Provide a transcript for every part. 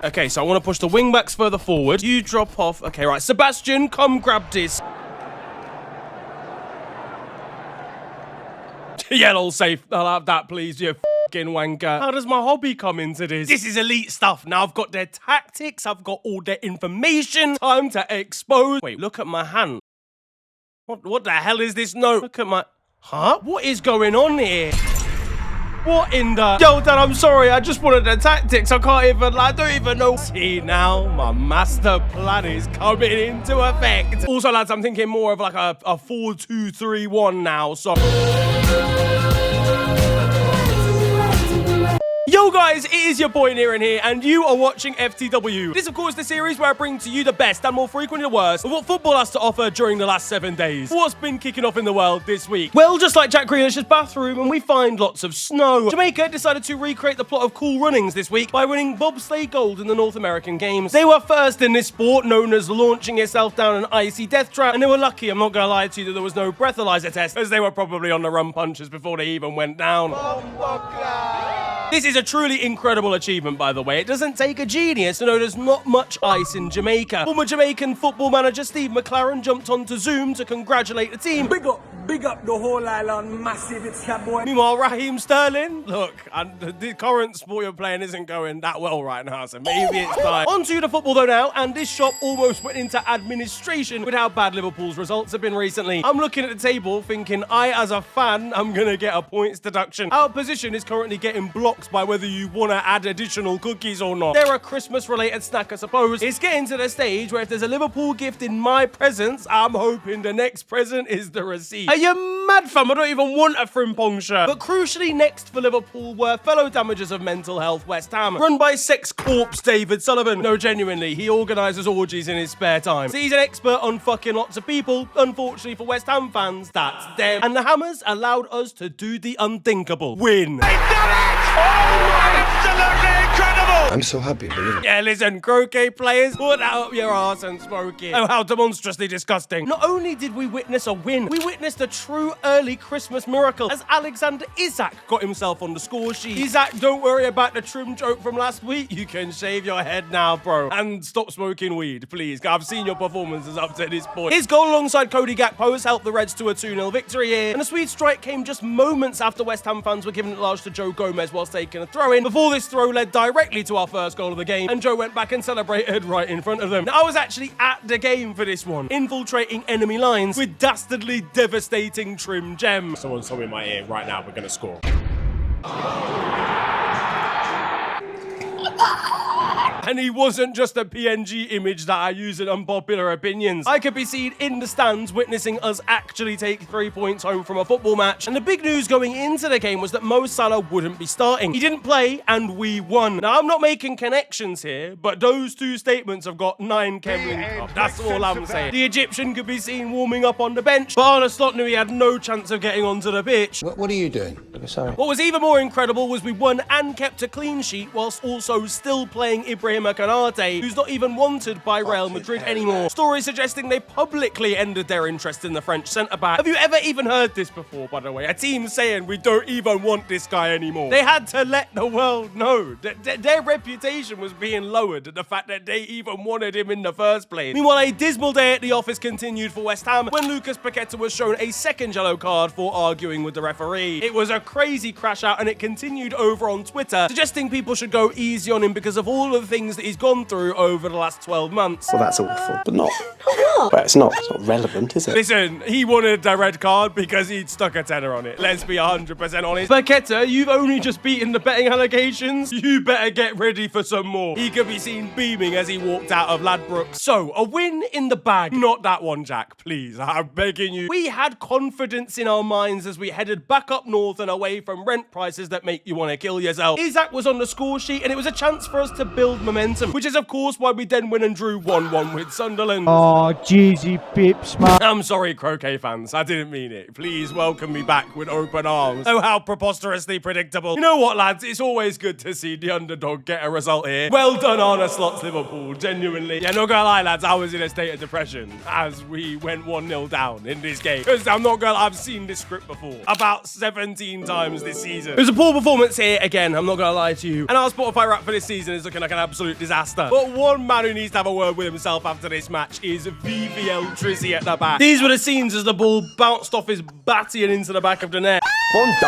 Okay, so I want to push the wing-backs further forward. You drop off. Okay, right. Sebastian, come grab this. Yeah, all safe. I'll have that, please, you fucking wanker. How does my hobby come into this? This is elite stuff. Now I've got their tactics. I've got all their information. Time to expose. Wait, look at my hand. What the hell is this note? Look at my... Huh? What is going on here? What in the... Yo, Dad, I'm sorry. I just wanted the tactics. I can't even... I don't even know. See, now my master plan is coming into effect. Also, lads, I'm thinking more of like a 4-2-3-1 now, so... Yo guys, it is your boy Near in here, and you are watching FTW. This, of course, the series where I bring to you the best and more frequently the worst of what football has to offer during the last 7 days. What's been kicking off in the world this week? Well, just like Jack Grealish's bathroom, and we find lots of snow. Jamaica decided to recreate the plot of Cool Runnings this week by winning bobsleigh gold in the North American Games. They were first in this sport, known as launching yourself down an icy death trap, and they were lucky, I'm not gonna lie to you, that there was no breathalyzer test, as they were probably on the run punches before they even went down. This is a truly incredible achievement, by the way. It doesn't take a genius to know there's not much ice in Jamaica. Former Jamaican football manager Steve McLaren jumped onto Zoom to congratulate the team. Big up the whole island, massive, it's that boy. Meanwhile, Raheem Sterling, look, the current sport you're playing isn't going that well right now, so maybe it's time. On to the football though now, and this shop almost went into administration with how bad Liverpool's results have been recently. I'm looking at the table thinking I, as a fan, I'm gonna get a points deduction. Our position is currently getting blocked by whether you want to add additional cookies or not. They're a Christmas-related snack, I suppose. It's getting to the stage where if there's a Liverpool gift in my presents, I'm hoping the next present is the receipt. Are you mad, fam? I don't even want a Frimpong shirt. But crucially next for Liverpool were fellow damagers of mental health West Ham, run by sex corpse David Sullivan. No, genuinely, he organises orgies in his spare time. So he's an expert on fucking lots of people. Unfortunately for West Ham fans, that's them. And the Hammers allowed us to do the unthinkable. Win. Absolutely incredible! I'm so happy, believe it. Yeah, listen, croquet players, put that up your arse and smoke it. Oh, how demonstrously disgusting. Not only did we witness a win, we witnessed a true early Christmas miracle as Alexander Isak got himself on the score sheet. Isak, don't worry about the trim joke from last week. You can shave your head now, bro. And stop smoking weed, please. I've seen your performances up to this point. His goal alongside Cody Gakpo has helped the Reds to a 2-0 victory here, and the Swede strike came just moments after West Ham fans were giving it large to Joe Gomez whilst taking a throw-in, before this throw led directly to our first goal of the game, and Joe went back and celebrated right in front of them. Now, I was actually at the game for this one, infiltrating enemy lines with dastardly devastating trim gems. Someone's told me in my ear, right now we're gonna score. And he wasn't just a PNG image that I use in unpopular opinions. I could be seen in the stands witnessing us actually take 3 points home from a football match. And the big news going into the game was that Mo Salah wouldn't be starting. He didn't play and we won. Now, I'm not making connections here, but those two statements have got 9 Kemlin up. That's all I'm saying. The Egyptian could be seen warming up on the bench, but Arne Slot knew he had no chance of getting onto the pitch. What are you doing? Sorry. What was even more incredible was we won and kept a clean sheet whilst also still playing Ibrahim Penate, who's not even wanted by Real Madrid anymore. Stories suggesting they publicly ended their interest in the French centre-back. Have you ever even heard this before, by the way? A team saying we don't even want this guy anymore. They had to let the world know that their reputation was being lowered at the fact that they even wanted him in the first place. Meanwhile, a dismal day at the office continued for West Ham when Lucas Paqueta was shown a second yellow card for arguing with the referee. It was a crazy crash out, and it continued over on Twitter, suggesting people should go easy on him because of all of the things that he's gone through over the last 12 months. Well, that's awful, but not. Well, it's not relevant, is it? Listen, he wanted a red card because he'd stuck a tenner on it. Let's be 100% honest. Paqueta, you've only just beaten the betting allegations. You better get ready for some more. He could be seen beaming as he walked out of Ladbrokes. So, a win in the bag. Not that one, Jack, please. I'm begging you. We had confidence in our minds as we headed back up north and away from rent prices that make you want to kill yourself. Isak was on the score sheet, and it was a chance for us to build momentum, which is of course why we then went and drew 1-1 with Sunderland. Oh, jeezy pips, man. I'm sorry, croquet fans. I didn't mean it. Please welcome me back with open arms. Oh, how preposterously predictable. You know what, lads? It's always good to see the underdog get a result here. Well done, Arne Slot's Liverpool. Genuinely. Yeah, not gonna lie, lads. I was in a state of depression as we went 1-0 down in this game. Because I'm not gonna lie, I've seen this script before. About 17 times this season. It was a poor performance here again. I'm not gonna lie to you. And our Spotify rap for this season is looking like an absolute absolute disaster. But one man who needs to have a word with himself after this match is VVL Drizzy at the back. These were the scenes as the ball bounced off his batty and into the back of the net.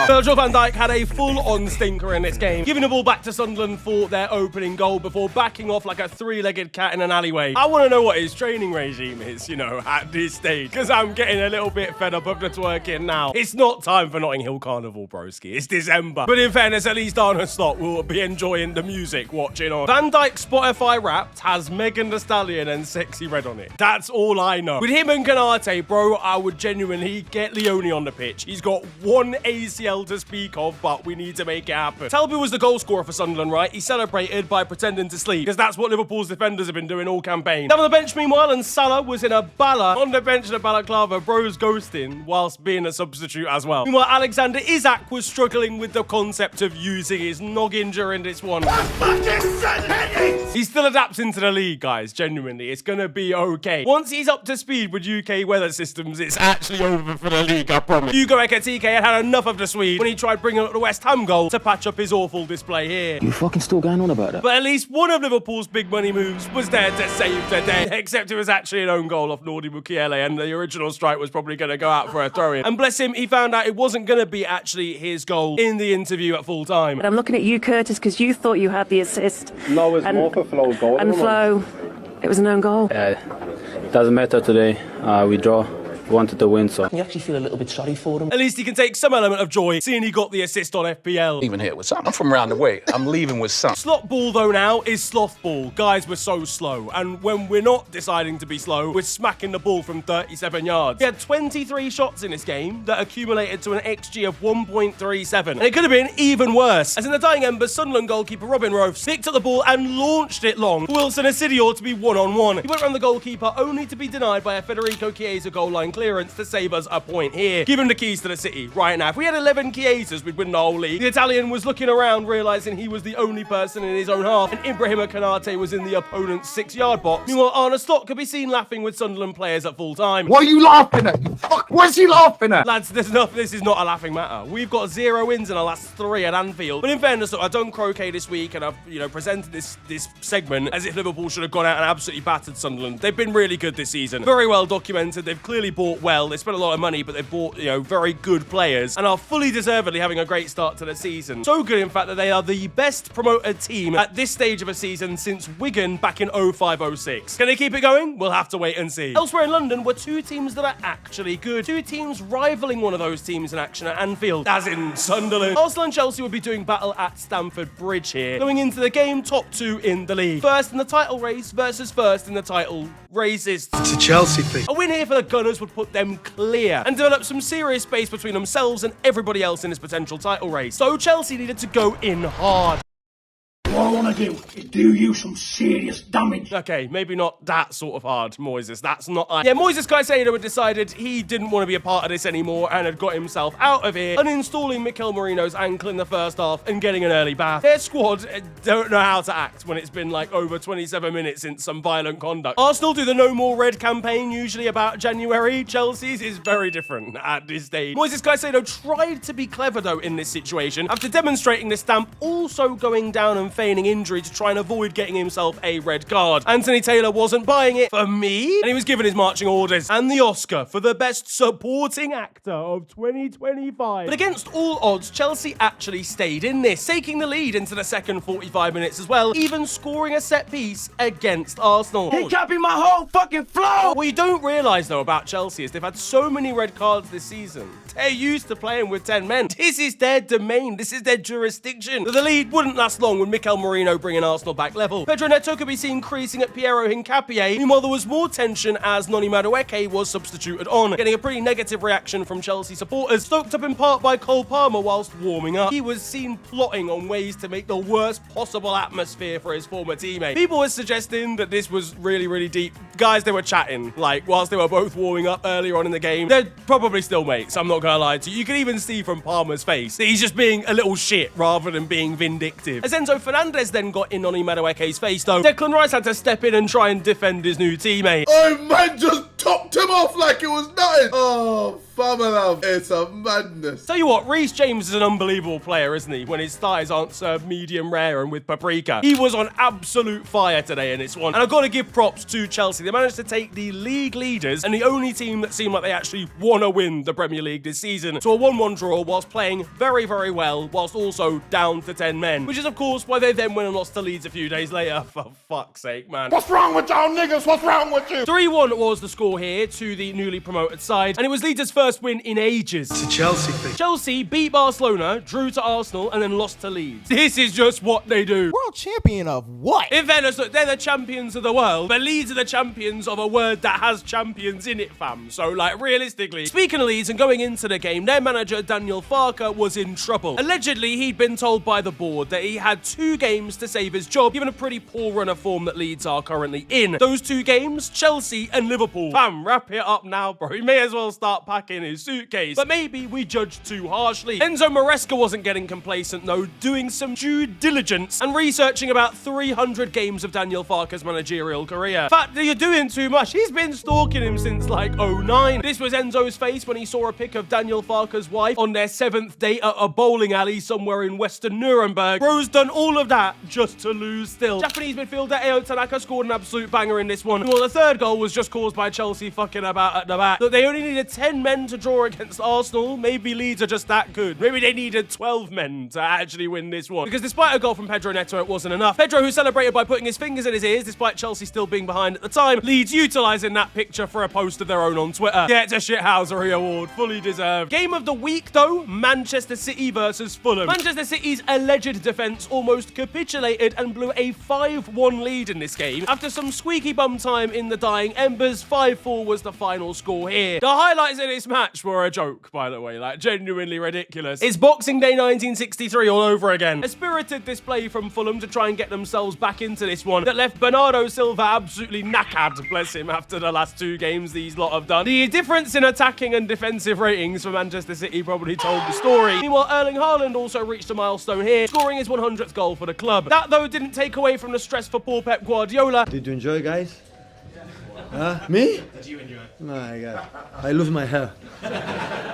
Virgil van Dijk had a full-on stinker in this game, giving the ball back to Sunderland for their opening goal before backing off like a three-legged cat in an alleyway. I want to know what his training regime is, you know, at this stage, because I'm getting a little bit fed up of the twerking now. It's not time for Notting Hill Carnival, broski. It's December. But in fairness, at least Arne Slot will be enjoying the music watching on. Van Dijk's Spotify Wrapped has Megan Thee Stallion and Sexy Red on it. That's all I know. With him and Penate, bro, I would genuinely get Leone on the pitch. He's got one ACL to speak of, but we need to make it happen. Talby was the goal scorer for Sunderland, right? He celebrated by pretending to sleep, because that's what Liverpool's defenders have been doing all campaign. Down on the bench, meanwhile, and Salah was in a balla on the bench of the balaclava, bro's ghosting whilst being a substitute as well. Meanwhile, Alexander Isak was struggling with the concept of using his noggin during this one. He's still adapting to the league, guys, genuinely. It's gonna be okay. Once he's up to speed with UK weather systems, it's actually over for the league, I promise. Hugo Ekitike had enough of the Swede when he tried bringing up the West Ham goal to patch up his awful display here. You fucking still going on about that? But at least one of Liverpool's big money moves was there to save the day, except it was actually an own goal off Nordi Mukiele, and the original strike was probably going to go out for a throw-in. And bless him, he found out it wasn't going to be actually his goal in the interview at full time. But I'm looking at you, Curtis, because you thought you had the assist. No, it's more for Flo's goal. And Flo, it was an own goal. It doesn't matter today. We draw. We wanted to win, so. You actually feel a little bit sorry for him. At least he can take some element of joy, seeing he got the assist on FPL. Even here with something. I'm from around the way. I'm leaving with something. Slot ball, though, now is sloth ball. Guys, we're so slow. And when we're not deciding to be slow, we're smacking the ball from 37 yards. He had 23 shots in this game that accumulated to an XG of 1.37. And it could have been even worse. As in the dying embers, Sunderland goalkeeper Robin Rofe picked up the ball and launched it long. Wilson Asidio to be one-on-one. He went around the goalkeeper only to be denied by a Federico Chiesa goal line clearance to save us a point here. Give him the keys to the city right now. If we had 11 Chiesas, we'd win the whole league. The Italian was looking around, realising he was the only person in his own half, and Ibrahima Penate was in the opponent's 6-yard box. Meanwhile, Arne Slot could be seen laughing with Sunderland players at full time. What are you laughing at? You fuck, what's he laughing at? Lads, this is not a laughing matter. We've got 0 wins in our last 3 at Anfield. But in fairness, look, I've done croquet this week, and I've, presented this segment as if Liverpool should have gone out and absolutely battered Sunderland. They've been really good this season. Very well documented. They've clearly bought well. They spent a lot of money, but they bought, very good players and are fully deservedly having a great start to the season. So good, in fact, that they are the best promoted team at this stage of a season since Wigan back in 05-06. Can they keep it going? We'll have to wait and see. Elsewhere in London were 2 teams that are actually good. 2 teams rivaling one of those teams in action at Anfield, as in Sunderland. Arsenal and Chelsea will be doing battle at Stamford Bridge here, going into the game top 2 in the league. First in the title race versus first in the title races. It's a Chelsea thing. A win here for the Gunners would put them clear and develop some serious space between themselves and everybody else in this potential title race. So Chelsea needed to go in hard. What I want to do is do you some serious damage. Okay, maybe not that sort of hard, Moises. That's not... Yeah, Moises Caicedo had decided he didn't want to be a part of this anymore and had got himself out of here, uninstalling Mikel Merino's ankle in the first half and getting an early bath. Their squad don't know how to act when it's been like over 27 minutes since some violent conduct. Arsenal do the No More Red campaign usually about January. Chelsea's is very different at this stage. Moises Caicedo tried to be clever, though, in this situation, after demonstrating this stamp, also going down and feigning injury to try and avoid getting himself a red card. Anthony Taylor wasn't buying it for me, and he was given his marching orders and the Oscar for the best supporting actor of 2025. But against all odds, Chelsea actually stayed in this, taking the lead into the second 45 minutes as well, even scoring a set piece against Arsenal. He copied my whole fucking flow! What you don't realise, though, about Chelsea is they've had so many red cards this season. They're used to playing with 10 men. This is their domain. This is their jurisdiction. But the lead wouldn't last long with Mikel Merino bringing Arsenal back level. Pedro Neto could be seen creasing at Piero Hincapié. Meanwhile, there was more tension as Noni Madueke was substituted on, getting a pretty negative reaction from Chelsea supporters, stoked up in part by Cole Palmer whilst warming up. He was seen plotting on ways to make the worst possible atmosphere for his former teammate. People were suggesting that this was really, really deep. Guys, they were chatting, like, whilst they were both warming up earlier on in the game. They're probably still mates, I'm not gonna lie to you. You can even see from Palmer's face that he's just being a little shit rather than being vindictive. As Enzo Fernandez then got in Noni Madueke's face, though, Declan Rice had to step in and try and defend his new teammate. Oh, man just topped him off like it was nothing. Oh, Bummer, it's a madness. Tell you what, Reece James is an unbelievable player, isn't he? When his thighs aren't served medium rare and with paprika. He was on absolute fire today in this one. And I've got to give props to Chelsea. They managed to take the league leaders and the only team that seemed like they actually want to win the Premier League this season to a 1-1 draw whilst playing very, very well, whilst also down to 10 men. Which is, of course, why they then went and lost to Leeds a few days later. For fuck's sake, man. What's wrong with y'all niggas? What's wrong with you? 3-1 was the score here to the newly promoted side, and it was Leeds' first win in ages. It's a Chelsea thing. Chelsea beat Barcelona, drew to Arsenal, and then lost to Leeds. This is just what they do. World champion of what? In fairness, look, they're the champions of the world, but Leeds are the champions of a word that has champions in it, fam. So, like, realistically. Speaking of Leeds and going into the game, their manager, Daniel Farke, was in trouble. Allegedly, he'd been told by the board that he had 2 games to save his job, given a pretty poor run of form that Leeds are currently in. Those 2 games, Chelsea and Liverpool. Fam, wrap it up now, bro. He may as well start packing his suitcase. But maybe we judged too harshly. Enzo Maresca wasn't getting complacent, though, doing some due diligence and researching about 300 games of Daniel Farke's managerial career. In fact, you're doing too much. He's been stalking him since, like, 09. This was Enzo's face when he saw a pic of Daniel Farke's wife on their 7th date at a bowling alley somewhere in Western Nuremberg. Bro's done all of that just to lose still. Japanese midfielder Eo Tanaka scored an absolute banger in this one. Well, the third goal was just caused by Chelsea fucking about at the back. Look, they only needed 10 men to draw against Arsenal. Maybe Leeds are just that good. Maybe they needed 12 men to actually win this one. Because despite a goal from Pedro Neto, it wasn't enough. Pedro, who celebrated by putting his fingers in his ears, despite Chelsea still being behind at the time, Leeds utilising that picture for a post of their own on Twitter. Yeah, it's a shithousery award. Fully deserved. Game of the week, though, Manchester City versus Fulham. Manchester City's alleged defence almost capitulated and blew a 5-1 lead in this game. After some squeaky bum time in the dying embers, 5-4 was the final score here. The highlights of this match were a joke, by the way, like genuinely ridiculous. It's Boxing Day 1963 all over again. A spirited display from Fulham to try and get themselves back into this one that left Bernardo Silva absolutely knackered, bless him, after the last 2 games these lot have done. The difference in attacking and defensive ratings for Manchester City probably told the story. Meanwhile, Erling Haaland also reached a milestone here, scoring his 100th goal for the club. That, though, didn't take away from the stress for poor Pep Guardiola. Did you enjoy, guys? Me? Did you enjoy? My God, I lose my hair.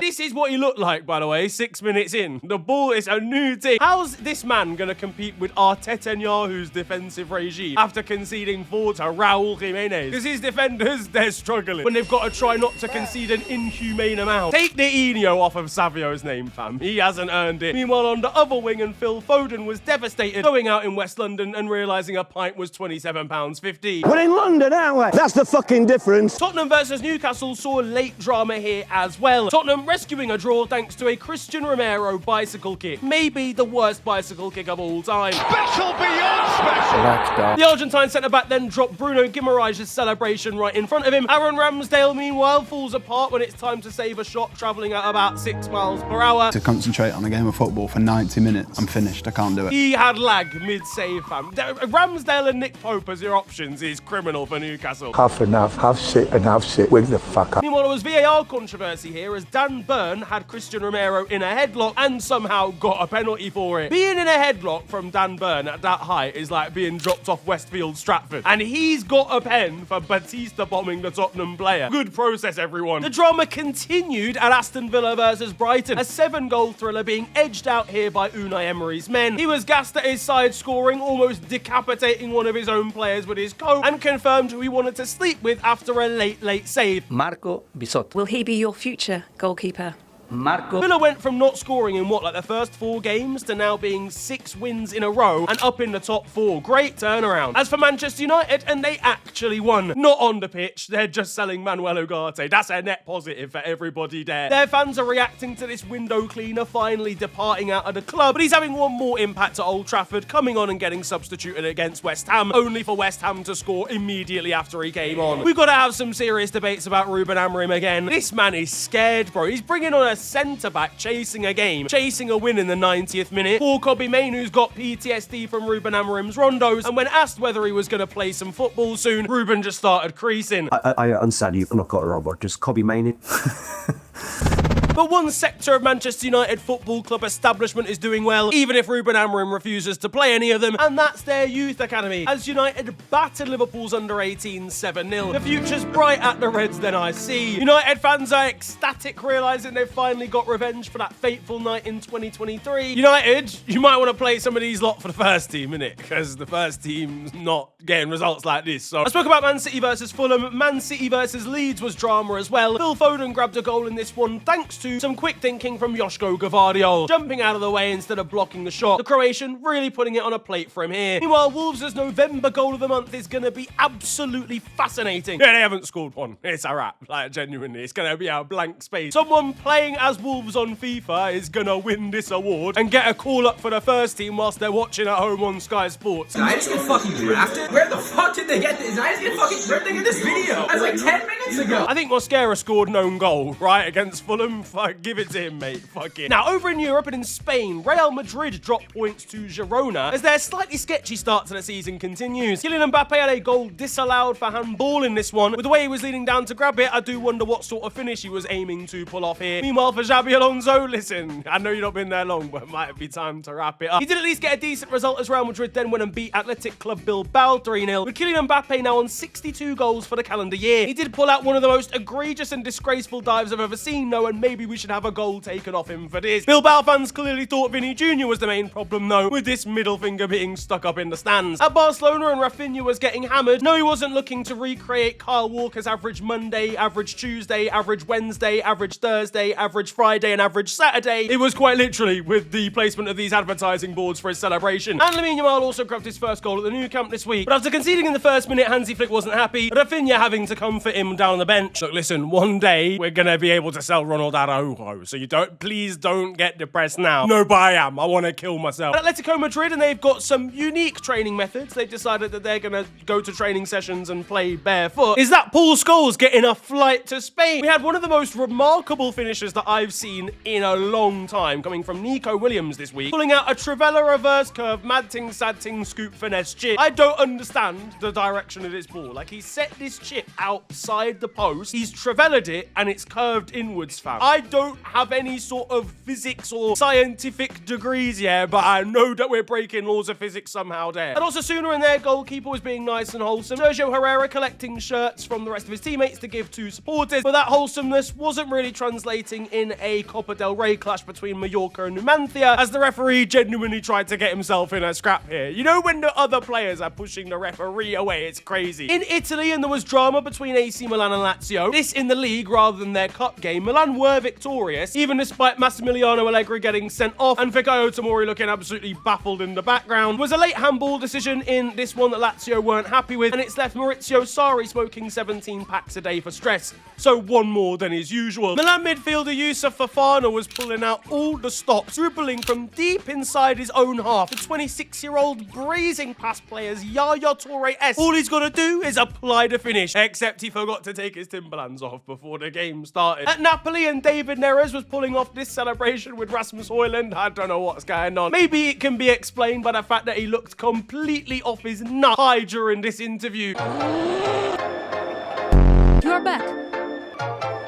This is what he looked like, by the way, 6 minutes in. The ball is a new thing. How's this man going to compete with Arteta Netanyahu's defensive regime after conceding 4 to Raul Jimenez? Because his defenders, they're struggling when they've got to try not to concede an inhumane amount. Take the Enio off of Savio's name, fam. He hasn't earned it. Meanwhile, on the other wing, and Phil Foden was devastated, going out in West London and realising a pint was £27.50. We're in London, aren't we? That's the fucking difference. Tottenham versus Newcastle saw late drama here as well. Tottenham rescuing a draw thanks to a Christian Romero bicycle kick. Maybe the worst bicycle kick of all time. Special beyond special. The Argentine centre-back then dropped Bruno Guimaraes' celebration right in front of him. Aaron Ramsdale, meanwhile, falls apart when it's time to save a shot, travelling at about 6 miles per hour. To concentrate on a game of football for 90 minutes, I'm finished. I can't do it. He had lag mid-save, fam. Ramsdale and Nick Pope as your options is criminal for Newcastle. Half enough, half shit, and half shit. Wake the fuck up. Meanwhile, there was VAR controversy here as Dan Burn had Christian Romero in a headlock and somehow got a penalty for it. Being in a headlock from Dan Burn at that height is like being dropped off Westfield Stratford. And he's got a pen for Batista bombing the Tottenham player. Good process, everyone. The drama continued at Aston Villa versus Brighton. A 7-goal thriller being edged out here by Unai Emery's men. He was gassed at his side scoring, almost decapitating one of his own players with his coat, and confirmed who he wanted to sleep with after a late save. Marco Bisotto. Will he be your future goalkeeper? Marco. Villa went from not scoring in what, like the first 4 games to now being 6 wins in a row and up in the top 4. Great turnaround. As for Manchester United, and they actually won. Not on the pitch, they're just selling Manuel Ugarte. That's a net positive for everybody there. Their fans are reacting to this window cleaner finally departing out of the club, but he's having one more impact at Old Trafford, coming on and getting substituted against West Ham, only for West Ham to score immediately after he came on. We've got to have some serious debates about Ruben Amorim again. This man is scared, bro. He's bringing on a centre-back chasing a game, chasing a win in the 90th minute. Poor Kobbie Mainoo's got PTSD from Ruben Amorim's rondos, and when asked whether he was going to play some football soon, Ruben just started creasing. I understand you've not got a robot, just Kobbie Mainoo. But one sector of Manchester United Football Club establishment is doing well, even if Ruben Amorim refuses to play any of them, and that's their youth academy, as United battered Liverpool's under-18 7-0. The future's bright at the Reds, then I see. United fans are ecstatic, realising they've finally got revenge for that fateful night in 2023. United, you might want to play some of these lot for the first team, innit? Because the first team's not getting results like this. So I spoke about Man City versus Fulham. Man City versus Leeds was drama as well. Phil Foden grabbed a goal in this one thanks to some quick thinking from Joško Gvardiol, jumping out of the way instead of blocking the shot. The Croatian really putting it on a plate for him here. Meanwhile, Wolves' November goal of the month is going to be absolutely fascinating. Yeah, they haven't scored one. It's a wrap. Like, genuinely, it's going to be a blank space. Someone playing as Wolves on FIFA is going to win this award and get a call up for the first team whilst they're watching at home on Sky Sports. Did I just get fucking drafted? Where the fuck did they get this? Did I just get fucking drafted in this video? That's like 10 minutes ago. I think Mosquera scored an own goal, right, against Fulham. Fuck, give it to him, mate. Fuck it. Now, over in Europe and in Spain, Real Madrid dropped points to Girona as their slightly sketchy start to the season continues. Kylian Mbappe had a goal disallowed for handball in this one. With the way he was leaning down to grab it, I do wonder what sort of finish he was aiming to pull off here. Meanwhile, for Xabi Alonso, listen, I know you've not been there long, but it might be time to wrap it up. He did at least get a decent result as Real Madrid then went and beat Athletic Club Bilbao 3-0, with Kylian Mbappe now on 62 goals for the calendar year. He did pull out one of the most egregious and disgraceful dives I've ever seen, though, and maybe we should have a goal taken off him for this. Bilbao fans clearly thought Vinny Jr. was the main problem, though, with this middle finger being stuck up in the stands. At Barcelona, and Rafinha was getting hammered. No, he wasn't looking to recreate Kyle Walker's average Monday, average Tuesday, average Wednesday, average Thursday, average Friday, and average Saturday. It was quite literally with the placement of these advertising boards for his celebration. And Lamine Yamal also grabbed his first goal at the Nou Camp this week. But after conceding in the first minute, Hansi Flick wasn't happy. Rafinha having to comfort him down on the bench. Look, listen, one day we're gonna be able to sell Ronald Araujo, so please don't get depressed now. No, but I am. I want to kill myself. At Atletico Madrid, and they've got some unique training methods. They've decided that they're gonna go to training sessions and play barefoot. Is that Paul Scholes getting a flight to Spain? We had one of the most remarkable finishes that I've seen in a long time, coming from Niko Williams this week, pulling out a Trivela reverse curve, mad ting, sad ting, scoop, finesse chip. I don't understand the direction of this ball. Like, he set this chip outside the post, he's Trivella'd it, and it's curved inwards, fam. I don't have any sort of physics or scientific degrees here, but I know that we're breaking laws of physics somehow there. And also, sooner in their goalkeeper was being nice and wholesome. Sergio Herrera collecting shirts from the rest of his teammates to give to supporters, but that wholesomeness wasn't really translating in a Copa del Rey clash between Mallorca and Numancia, as the referee genuinely tried to get himself in a scrap here. You know, when the other players are pushing the referee away, it's crazy. In Italy, and there was drama between AC Milan and Lazio, this in the league rather than their cup game, Milan were victorious, even despite Massimiliano Allegri getting sent off and Fikayo Tomori looking absolutely baffled in the background. It was a late handball decision in this one that Lazio weren't happy with, and it's left Maurizio Sarri smoking 17 packs a day for stress, so one more than his usual. Milan midfielder Yusuf Fofana was pulling out all the stops, dribbling from deep inside his own half. The 26-year-old breezing past players Yaya Toure-esque. All he's got to do is apply the finish, except he forgot to take his Timberlands off before the game started. At Napoli, and David Neres was pulling off this celebration with Rasmus Højlund. I don't know what's going on. Maybe it can be explained by the fact that he looked completely off his nut high during this interview. You're back.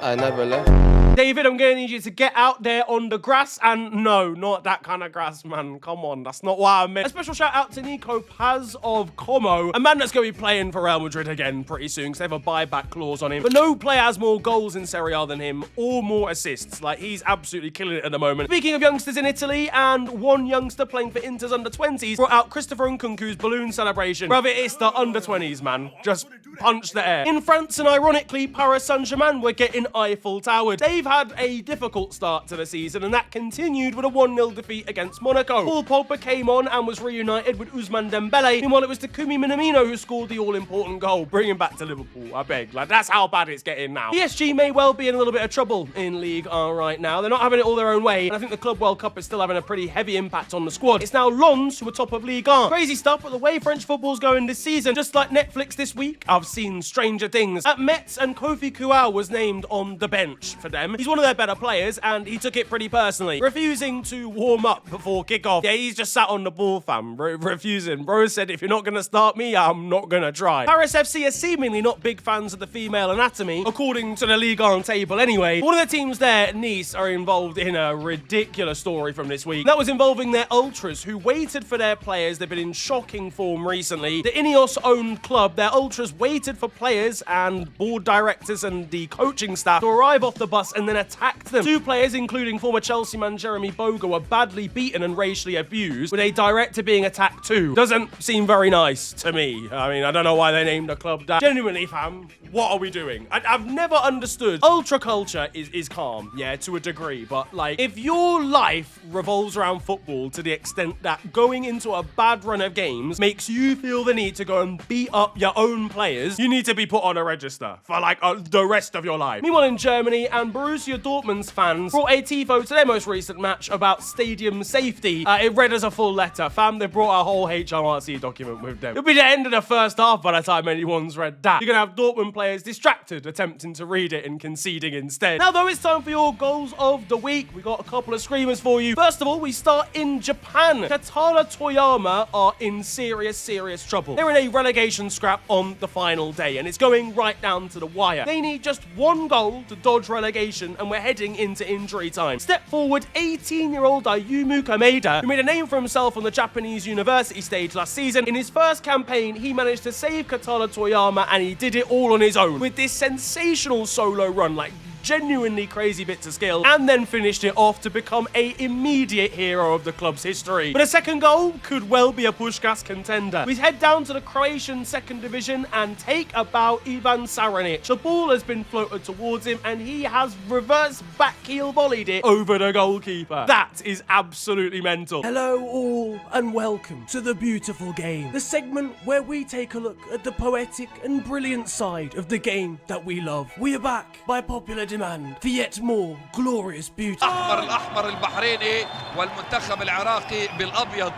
I never left. David, I'm going to need you to get out there on the grass, and no, not that kind of grass, man. Come on, that's not what I meant. A special shout out to Niko Paz of Como, a man that's going to be playing for Real Madrid again pretty soon because they have a buyback clause on him. But no player has more goals in Serie A than him, or more assists. Like, he's absolutely killing it at the moment. Speaking of youngsters in Italy, and one youngster playing for Inter's under-20s brought out Christopher Nkunku's balloon celebration. Brother, it's the under-20s, man. Just punch the air. In France, and ironically, Paris Saint-Germain were getting Eiffel Towered. They've had a difficult start to the season, and that continued with a 1-0 defeat against Monaco. Paul Pogba came on and was reunited with Ousmane Dembele. Meanwhile, it was Takumi Minamino who scored the all-important goal, bringing back to Liverpool, I beg. Like, that's how bad it's getting now. PSG may well be in a little bit of trouble in Ligue 1 right now. They're not having it all their own way, and I think the Club World Cup is still having a pretty heavy impact on the squad. It's now Lens who are top of Ligue 1. Crazy stuff, but the way French football's going this season, just like Netflix this week, I've seen stranger things. At Metz, and Kofi Kouao was named on the bench for them. He's one of their better players, and he took it pretty personally, refusing to warm up before kickoff. Yeah, he's just sat on the ball, fam, refusing. Bro said, if you're not going to start me, I'm not going to try. Paris FC are seemingly not big fans of the female anatomy, according to the Ligue 1 table anyway. One of the teams there, Nice, are involved in a ridiculous story from this week. That was involving their ultras, who waited for their players. They've been in shocking form recently. The Ineos-owned club, their ultras waited for players and board directors and the coaching staff to arrive off the bus and then attacked them. Two players, including former Chelsea man Jeremy Boga, were badly beaten and racially abused, with a director being attacked too. Doesn't seem very nice to me. I mean, I don't know why they named the club that. Genuinely, fam, what are we doing? I've never understood. Ultra culture is calm, yeah, to a degree, but like, if your life revolves around football to the extent that going into a bad run of games makes you feel the need to go and beat up your own players, you need to be put on a register for like the rest of your life. Meanwhile, in Germany, and Borussia Dortmund's fans brought a tifo to their most recent match about stadium safety. It read as a full letter. Fam, they brought a whole HMRC document with them. It'll be the end of the first half by the time anyone's read that. You're gonna have Dortmund players distracted, attempting to read it and conceding instead. Now, though, it's time for your goals of the week. We got a couple of screamers for you. First of all, we start in Japan. Katana Toyama are in serious trouble. They're in a relegation scrap on the final day, and it's going right down to the wire. They need just one goal to dodge relegation, and we're heading into injury time. Step forward 18-year-old Ayumu Kameda, who made a name for himself on the Japanese university stage last season. In his first campaign, he managed to save Katana Toyama, and he did it all on his own with this sensational solo run, like genuinely crazy bits of skill, and then finished it off to become a immediate hero of the club's history. But a second goal could well be a Puskás contender. We head down to the Croatian second division and take about Ivan Saranic. The ball has been floated towards him, and he has reverse back heel volleyed it over the goalkeeper. That is absolutely mental. Hello all, and welcome to The Beautiful Game, the segment where we take a look at the poetic and brilliant side of the game that we love. We are back by popular demand for yet more glorious beauty. الأحمر البحريني والمنتخب العراقي بالأبيض.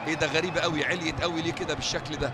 إيه ده غريبة قوي، عليت قوي ليه كده بالشكل ده؟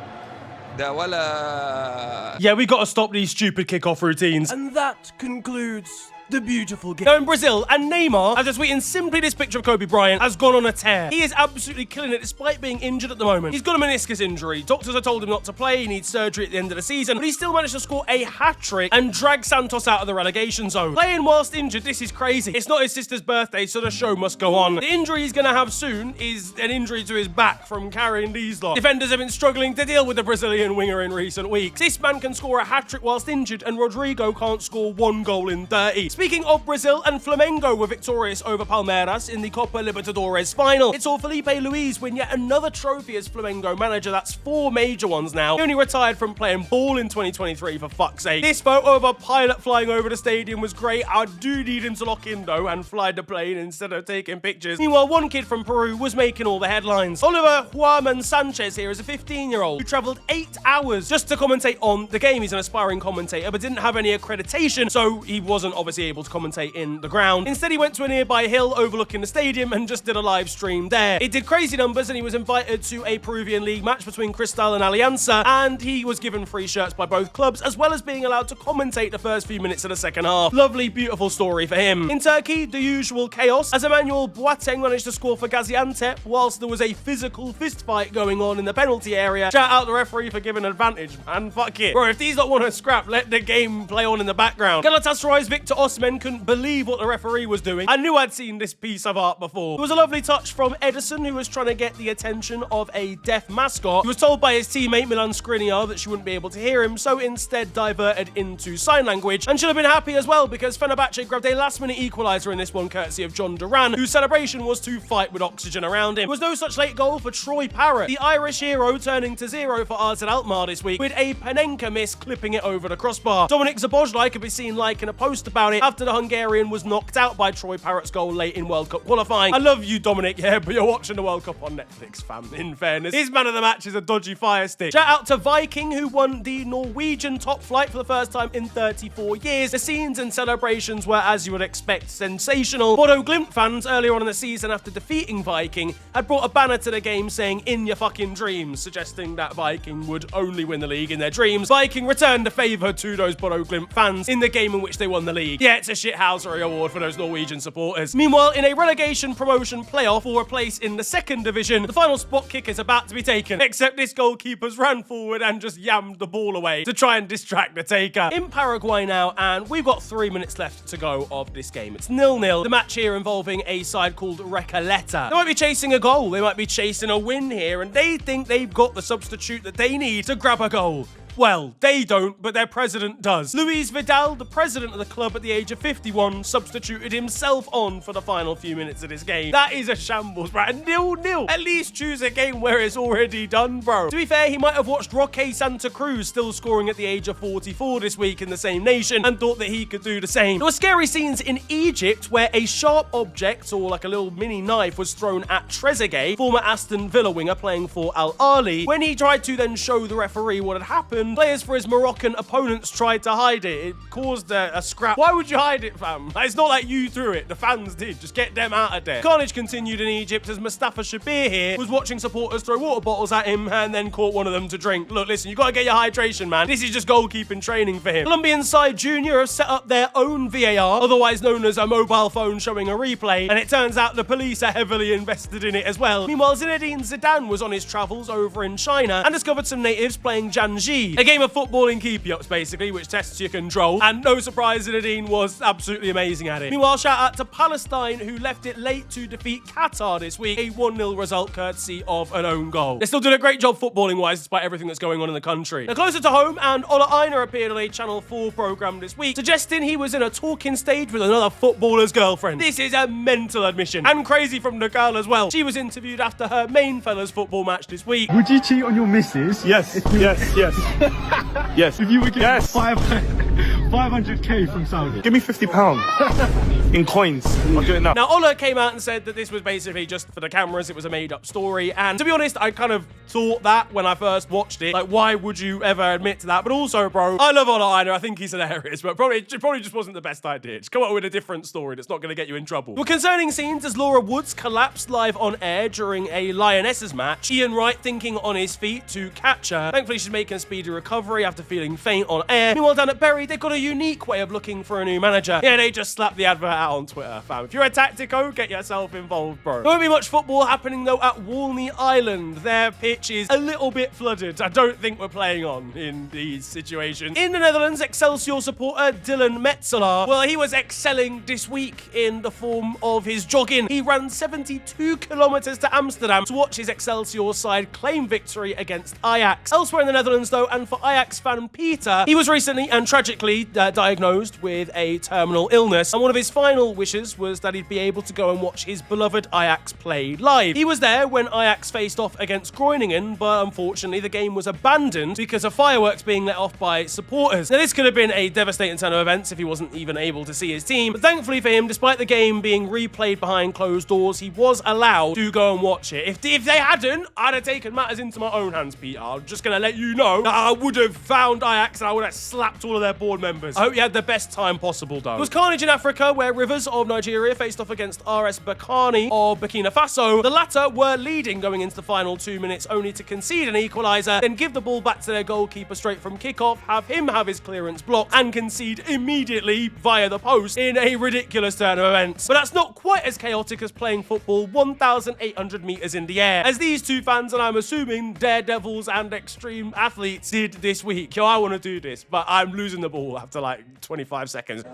ده ولا. Yeah, we gotta stop these stupid kickoff routines. And that concludes The Beautiful Game. Now in Brazil, and Neymar, after tweeting simply this picture of Kobe Bryant, has gone on a tear. He is absolutely killing it despite being injured at the moment. He's got a meniscus injury. Doctors have told him not to play. He needs surgery at the end of the season, but he still managed to score a hat-trick and drag Santos out of the relegation zone. Playing whilst injured, this is crazy. It's not his sister's birthday, so the show must go on. The injury he's going to have soon is an injury to his back from carrying these lot. Defenders have been struggling to deal with the Brazilian winger in recent weeks. This man can score a hat-trick whilst injured, and Rodrigo can't score one goal in 30. Speaking of Brazil, and Flamengo were victorious over Palmeiras in the Copa Libertadores final. It saw Felipe Luis win yet another trophy as Flamengo manager. That's 4 major ones now. He only retired from playing ball in 2023, for fuck's sake. This photo of a pilot flying over the stadium was great. I do need him to lock in though and fly the plane instead of taking pictures. Meanwhile, one kid from Peru was making all the headlines. Oliver Juan Sanchez here is a 15-year-old who travelled 8 hours just to commentate on the game. He's an aspiring commentator but didn't have any accreditation, so he wasn't obviously able to commentate in the ground. Instead, he went to a nearby hill overlooking the stadium and just did a live stream there. It did crazy numbers, and he was invited to a Peruvian league match between Cristal and Alianza, and he was given free shirts by both clubs, as well as being allowed to commentate the first few minutes of the second half. Lovely, beautiful story for him. In Turkey, the usual chaos, as Emmanuel Boateng managed to score for Gaziantep whilst there was a physical fist fight going on in the penalty area. Shout out the referee for giving advantage, man. Fuck it. Bro, if these don't want to scrap, let the game play on in the background. Galatasaray's Victor Osimhen couldn't believe what the referee was doing. I knew I'd seen this piece of art before. It was a lovely touch from Edison, who was trying to get the attention of a deaf mascot. He was told by his teammate Milan Skriniar that she wouldn't be able to hear him, so instead diverted into sign language, and should have been happy as well because Fenerbahce grabbed a last-minute equaliser in this one courtesy of John Duran, whose celebration was to fight with oxygen around him. There was no such late goal for Troy Parrott, the Irish hero turning to 0 for AZ Alkmaar this week, with a Panenka miss clipping it over the crossbar. Dominik Szoboszlai could be seen liking a post about it after the Hungarian was knocked out by Troy Parrott's goal late in World Cup qualifying. I love you, Dominic, yeah, but you're watching the World Cup on Netflix, fam, in fairness. His man of the match is a dodgy fire stick. Shout out to Viking, who won the Norwegian top flight for the first time in 34 years. The scenes and celebrations were, as you would expect, sensational. Bodo Glimt fans earlier on in the season, after defeating Viking, had brought a banner to the game saying, "In your fucking dreams," suggesting that Viking would only win the league in their dreams. Viking returned the favour to those Bodo Glimt fans in the game in which they won the league. gets a shithousery award for those Norwegian supporters. Meanwhile, in a relegation promotion playoff for a place in the second division, the final spot kick is about to be taken, except this goalkeeper's ran forward and just yammed the ball away to try and distract the taker. In Paraguay now, and we've got 3 minutes left to go of this game. It's 0-0. The match here involving a side called Recoleta. They might be chasing a goal. They might be chasing a win here, and they think they've got the substitute that they need to grab a goal. Well, they don't, but their president does. Luis Vidal, the president of the club at the age of 51, substituted himself on for the final few minutes of this game. That is a shambles, bro. 0-0. At least choose a game where it's already done, bro. To be fair, he might have watched Roque Santa Cruz still scoring at the age of 44 this week in the same nation and thought that he could do the same. There were scary scenes in Egypt where a sharp object, or like a little mini knife, was thrown at Trezeguet, former Aston Villa winger playing for Al Ahly. When he tried to then show the referee what had happened, players for his Moroccan opponents tried to hide it. It caused a scrap. Why would you hide it, fam? It's not like you threw it. The fans did. Just get them out of there. Carnage continued in Egypt as Mustafa Shabir here was watching supporters throw water bottles at him and then caught one of them to drink. Look, listen, you got to get your hydration, man. This is just goalkeeping training for him. Colombian side Junior have set up their own VAR, otherwise known as a mobile phone showing a replay, and it turns out the police are heavily invested in it as well. Meanwhile, Zinedine Zidane was on his travels over in China and discovered some natives playing Janji, a game of football in keepy-ups, basically, which tests your control, and no surprise, Zinedine was absolutely amazing at it. Meanwhile, shout out to Palestine, who left it late to defeat Qatar this week, a 1-0 result courtesy of an own goal. They're still doing a great job footballing-wise, despite everything that's going on in the country. Now, closer to home, and Ola Aina appeared on a Channel 4 programme this week, suggesting he was in a talking stage with another footballer's girlfriend. This is a mental admission, and crazy from the girl as well. She was interviewed after her main fella's football match this week. Would you cheat on your missus? Yes. Yes. If you were getting 500k from Saudi. Give me £50 in coins. I'll do it now. Now, Ola came out and said that this was basically just for the cameras. It was a made-up story. And to be honest, I kind of thought that when I first watched it. Like, why would you ever admit to that? But also, bro, I love Ola Aina. I think he's hilarious. But probably just wasn't the best idea. Just come up with a different story that's not going to get you in trouble. Well, concerning scenes as Laura Woods collapsed live on air during a Lionesses match. Ian Wright thinking on his feet to catch her. Thankfully, she's making a speedy recovery after feeling faint on air. Meanwhile, down at Bury, they've got a unique way of looking for a new manager. Yeah, they just slapped the advert out on Twitter, fam. If you're a tactico, get yourself involved, bro. There won't be much football happening, though, at Walney Island. Their pitch is a little bit flooded. I don't think we're playing on in these situations. In the Netherlands, Excelsior supporter Dylan Metzeler, well, he was excelling this week in the form of his jogging. He ran 72 kilometers to Amsterdam to watch his Excelsior side claim victory against Ajax. Elsewhere in the Netherlands, though, and for Ajax fan Peter, he was recently and tragically diagnosed with a terminal illness, and one of his final wishes was that he'd be able to go and watch his beloved Ajax play live. He was there when Ajax faced off against Groningen, but unfortunately the game was abandoned because of fireworks being let off by supporters. Now, this could have been a devastating turn of events if he wasn't even able to see his team, but thankfully for him, despite the game being replayed behind closed doors, he was allowed to go and watch it. If they hadn't, I'd have taken matters into my own hands, Peter. I'm just going to let you know that I would have found Ajax and I would have slapped all of their board members. I hope you had the best time possible, though. It was carnage in Africa, where Rivers of Nigeria faced off against RS Berkane of Burkina Faso. The latter were leading going into the final 2 minutes, only to concede an equaliser, then give the ball back to their goalkeeper straight from kickoff, have him have his clearance blocked, and concede immediately via the post in a ridiculous turn of events. But that's not quite as chaotic as playing football 1,800 metres in the air, as these two fans, and I'm assuming daredevils and extreme athletes, did this week. Yo, I want to do this, but I'm losing the ball after like 25 seconds.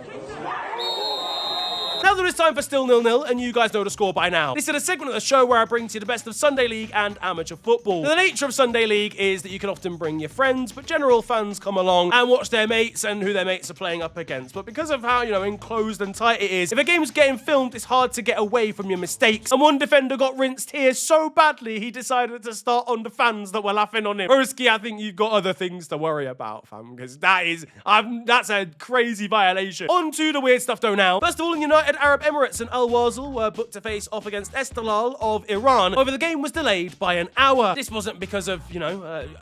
Now that it's time for Still 0-0, and you guys know the score by now. This is a segment of the show where I bring to you the best of Sunday League and amateur football. Now, the nature of Sunday League is that you can often bring your friends, but general fans come along and watch their mates and who their mates are playing up against. But because of how, enclosed and tight it is, if a game's getting filmed, it's hard to get away from your mistakes. And one defender got rinsed here so badly, he decided to start on the fans that were laughing on him. Risky, I think you've got other things to worry about, fam, because that's a crazy violation. On to the weird stuff, though, now. First of all, in United, United Arab Emirates and Al Wasl were booked to face off against Esteghlal of Iran. However, the game was delayed by an hour. This wasn't because of,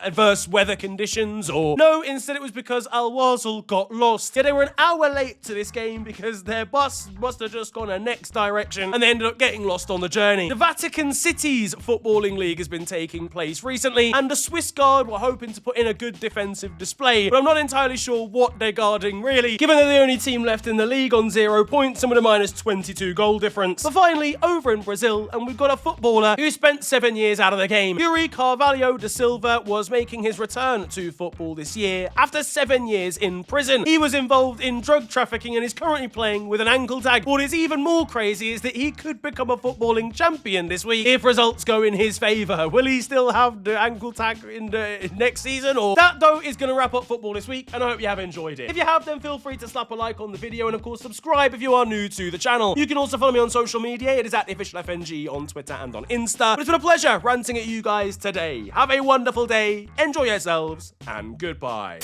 adverse weather conditions or... No, instead it was because Al Wasl got lost. Yeah, they were an hour late to this game because their bus must have just gone a next direction and they ended up getting lost on the journey. The Vatican City's footballing league has been taking place recently and the Swiss guard were hoping to put in a good defensive display, but I'm not entirely sure what they're guarding really, given they're the only team left in the league on 0 points and with a minus 22 goal difference. But finally, over in Brazil, and we've got a footballer who spent 7 years out of the game. Yuri Carvalho da Silva was making his return to football this year after 7 years in prison. He was involved in drug trafficking and is currently playing with an ankle tag. What is even more crazy is that he could become a footballing champion this week if results go in his favour. Will he still have the ankle tag in the next season? Or that, though, is going to wrap up football this week, and I hope you have enjoyed it. If you have, then feel free to slap a like on the video and, of course, subscribe if you are new to the channel. You can also follow me on social media. It is at officialfng on Twitter and on Insta. But it's been a pleasure ranting at you guys today. Have a wonderful day, enjoy yourselves, and goodbye.